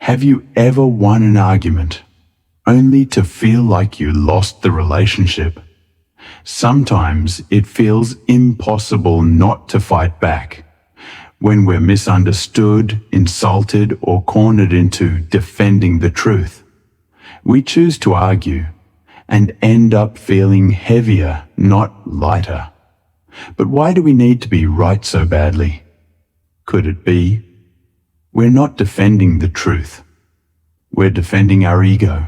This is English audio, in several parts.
Have you ever won an argument only to feel like you lost the relationship? Sometimes it feels impossible not to fight back. When we're misunderstood, insulted, or cornered into defending the truth, we choose to argue and end up feeling heavier, not lighter. But why do we need to be right so badly? Could it be we're not defending the truth? We're defending our ego.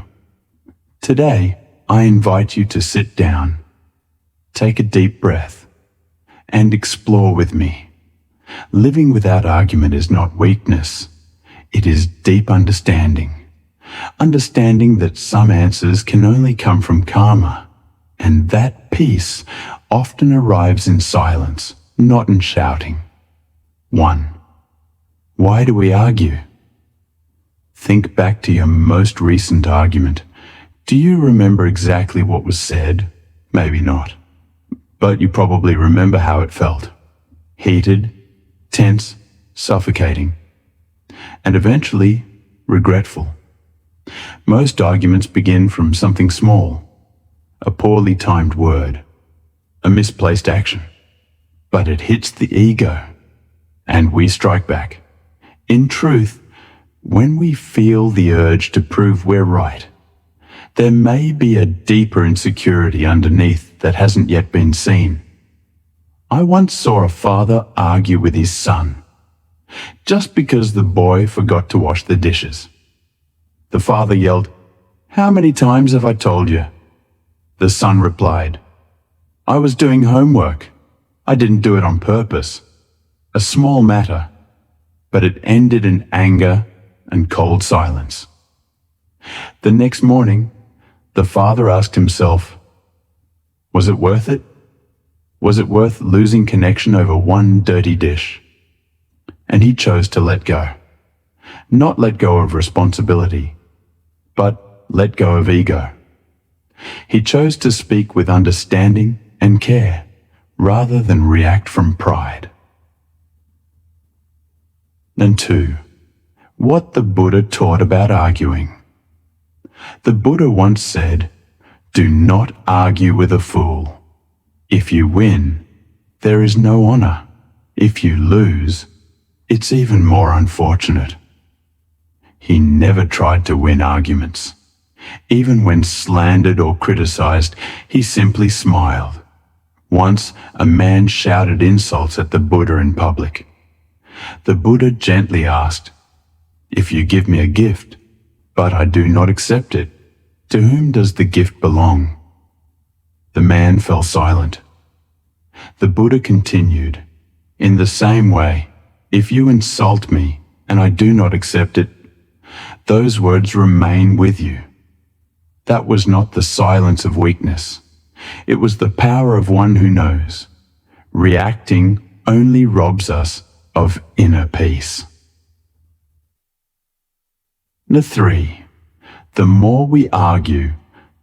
Today, I invite you to sit down, take a deep breath, and explore with me. Living without argument is not weakness. It is deep understanding. Understanding that some answers can only come from karma, and that peace often arrives in silence, not in shouting. 1. Why do we argue? Think back to your most recent argument. Do you remember exactly what was said? Maybe not. But you probably remember how it felt. Heated, tense, suffocating, and eventually regretful. Most arguments begin from something small, a poorly timed word, a misplaced action. But it hits the ego, and we strike back. In truth, when we feel the urge to prove we're right, there may be a deeper insecurity underneath that hasn't yet been seen. I once saw a father argue with his son, just because the boy forgot to wash the dishes. The father yelled, "How many times have I told you?" The son replied, "I was doing homework. I didn't do it on purpose." A small matter, but it ended in anger and cold silence. The next morning, the father asked himself, was it worth it? Was it worth losing connection over one dirty dish? And he chose to let go. Not let go of responsibility, but let go of ego. He chose to speak with understanding and care, rather than react from pride. And 2. What the Buddha taught about arguing. The Buddha once said, "Do not argue with a fool. If you win, there is no honor. If you lose, it's even more unfortunate." He never tried to win arguments. Even when slandered or criticized, he simply smiled. Once, a man shouted insults at the Buddha in public. The Buddha gently asked, "If you give me a gift, but I do not accept it, to whom does the gift belong?" The man fell silent. The Buddha continued, "In the same way, if you insult me and I do not accept it, those words remain with you." That was not the silence of weakness. It was the power of one who knows. Reacting only robs us of inner peace. 3. The more we argue,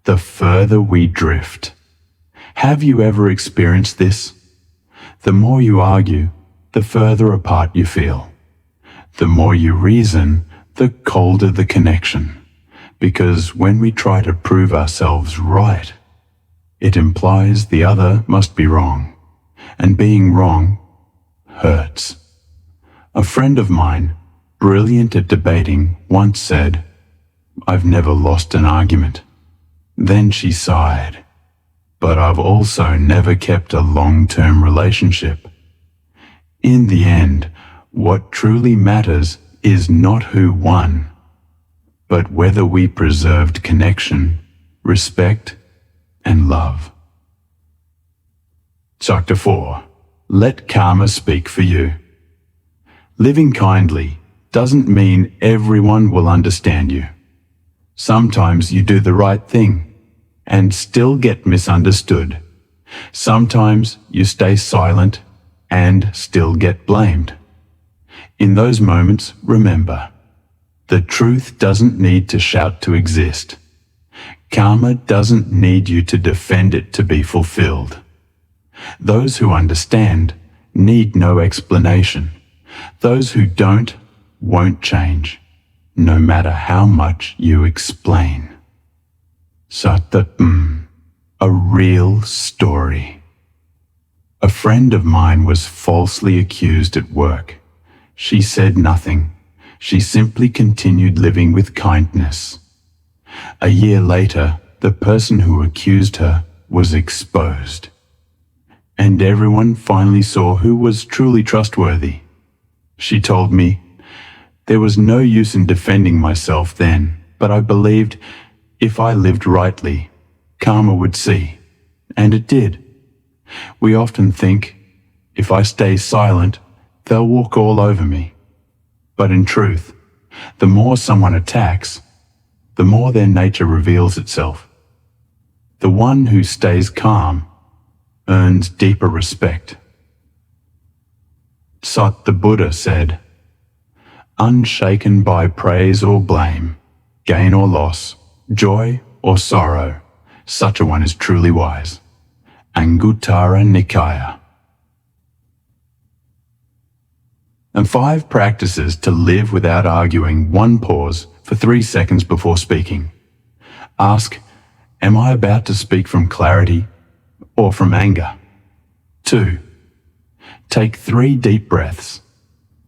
the further we drift. Have you ever experienced this? The more you argue, the further apart you feel. The more you reason, the colder the connection. Because when we try to prove ourselves right, it implies the other must be wrong. And being wrong hurts. A friend of mine, brilliant at debating, once said, "I've never lost an argument." Then she sighed, "But I've also never kept a long-term relationship." In the end, what truly matters is not who won, but whether we preserved connection, respect, and love. Chapter 4. Let karma speak for you. Living kindly doesn't mean everyone will understand you. Sometimes you do the right thing and still get misunderstood. Sometimes you stay silent and still get blamed. In those moments, remember, the truth doesn't need to shout to exist. Karma doesn't need you to defend it to be fulfilled. Those who understand need no explanation. Those who don't won't change. no matter how much you explain. Satyam, a real story. A friend of mine was falsely accused at work. She said nothing. She simply continued living with kindness. A year later, the person who accused her was exposed. And everyone finally saw who was truly trustworthy. She told me, there was no use in defending myself then, but I believed if I lived rightly, karma would see. And it did. We often think, if I stay silent, they'll walk all over me. But in truth, the more someone attacks, the more their nature reveals itself. The one who stays calm earns deeper respect. Sat the Buddha said, unshaken by praise or blame, gain or loss, joy or sorrow, such a one is truly wise. Anguttara Nikaya. And 5 practices to live without arguing. 1, pause for 3 seconds before speaking. Ask, am I about to speak from clarity or from anger? 2, take 3 deep breaths.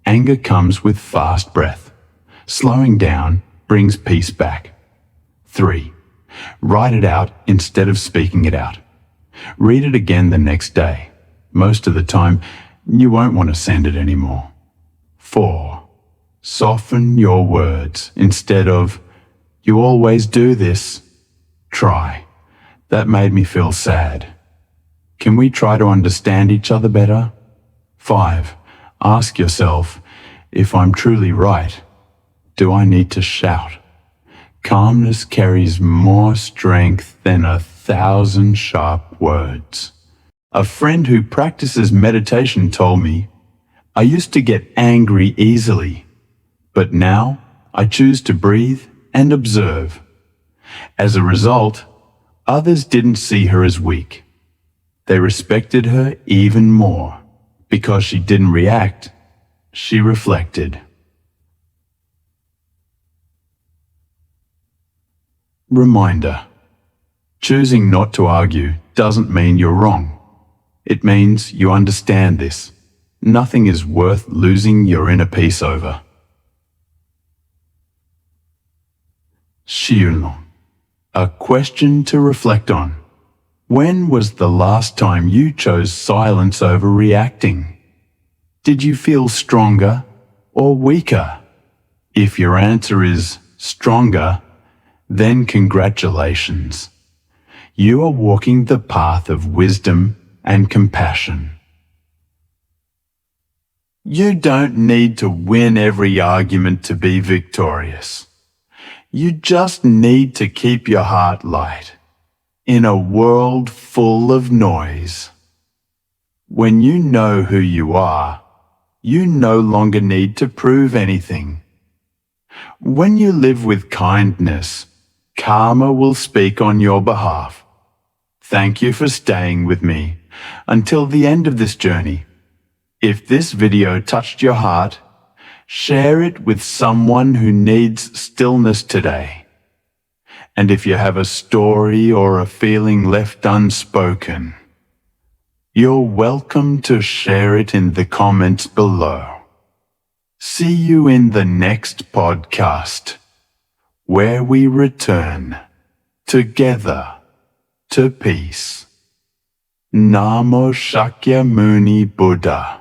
Anger comes with fast breath. Slowing down brings peace back. 3, write it out instead of speaking it out. Read it again the next day. Most of the time, you won't want to send it anymore. 4, soften your words instead of, you always do this. Try, that made me feel sad. Can we try to understand each other better? 5, ask yourself, if I'm truly right, do I need to shout? Calmness carries more strength than 1,000 sharp words. A friend who practices meditation told me, I used to get angry easily, but now I choose to breathe and observe. As a result, others didn't see her as weak. They respected her even more. Because she didn't react, she reflected. Reminder: choosing not to argue doesn't mean you're wrong. It means you understand this. Nothing is worth losing your inner peace over. Shilong. A question to reflect on. When was the last time you chose silence over reacting? Did you feel stronger or weaker? If your answer is stronger, then congratulations. You are walking the path of wisdom and compassion. You don't need to win every argument to be victorious. You just need to keep your heart light in a world full of noise. When you know who you are, you no longer need to prove anything. When you live with kindness, karma will speak on your behalf. Thank you for staying with me until the end of this journey. If this video touched your heart, share it with someone who needs stillness today. And if you have a story or a feeling left unspoken, you're welcome to share it in the comments below. See you in the next podcast, where we return together to peace. Namo Shakyamuni Buddha.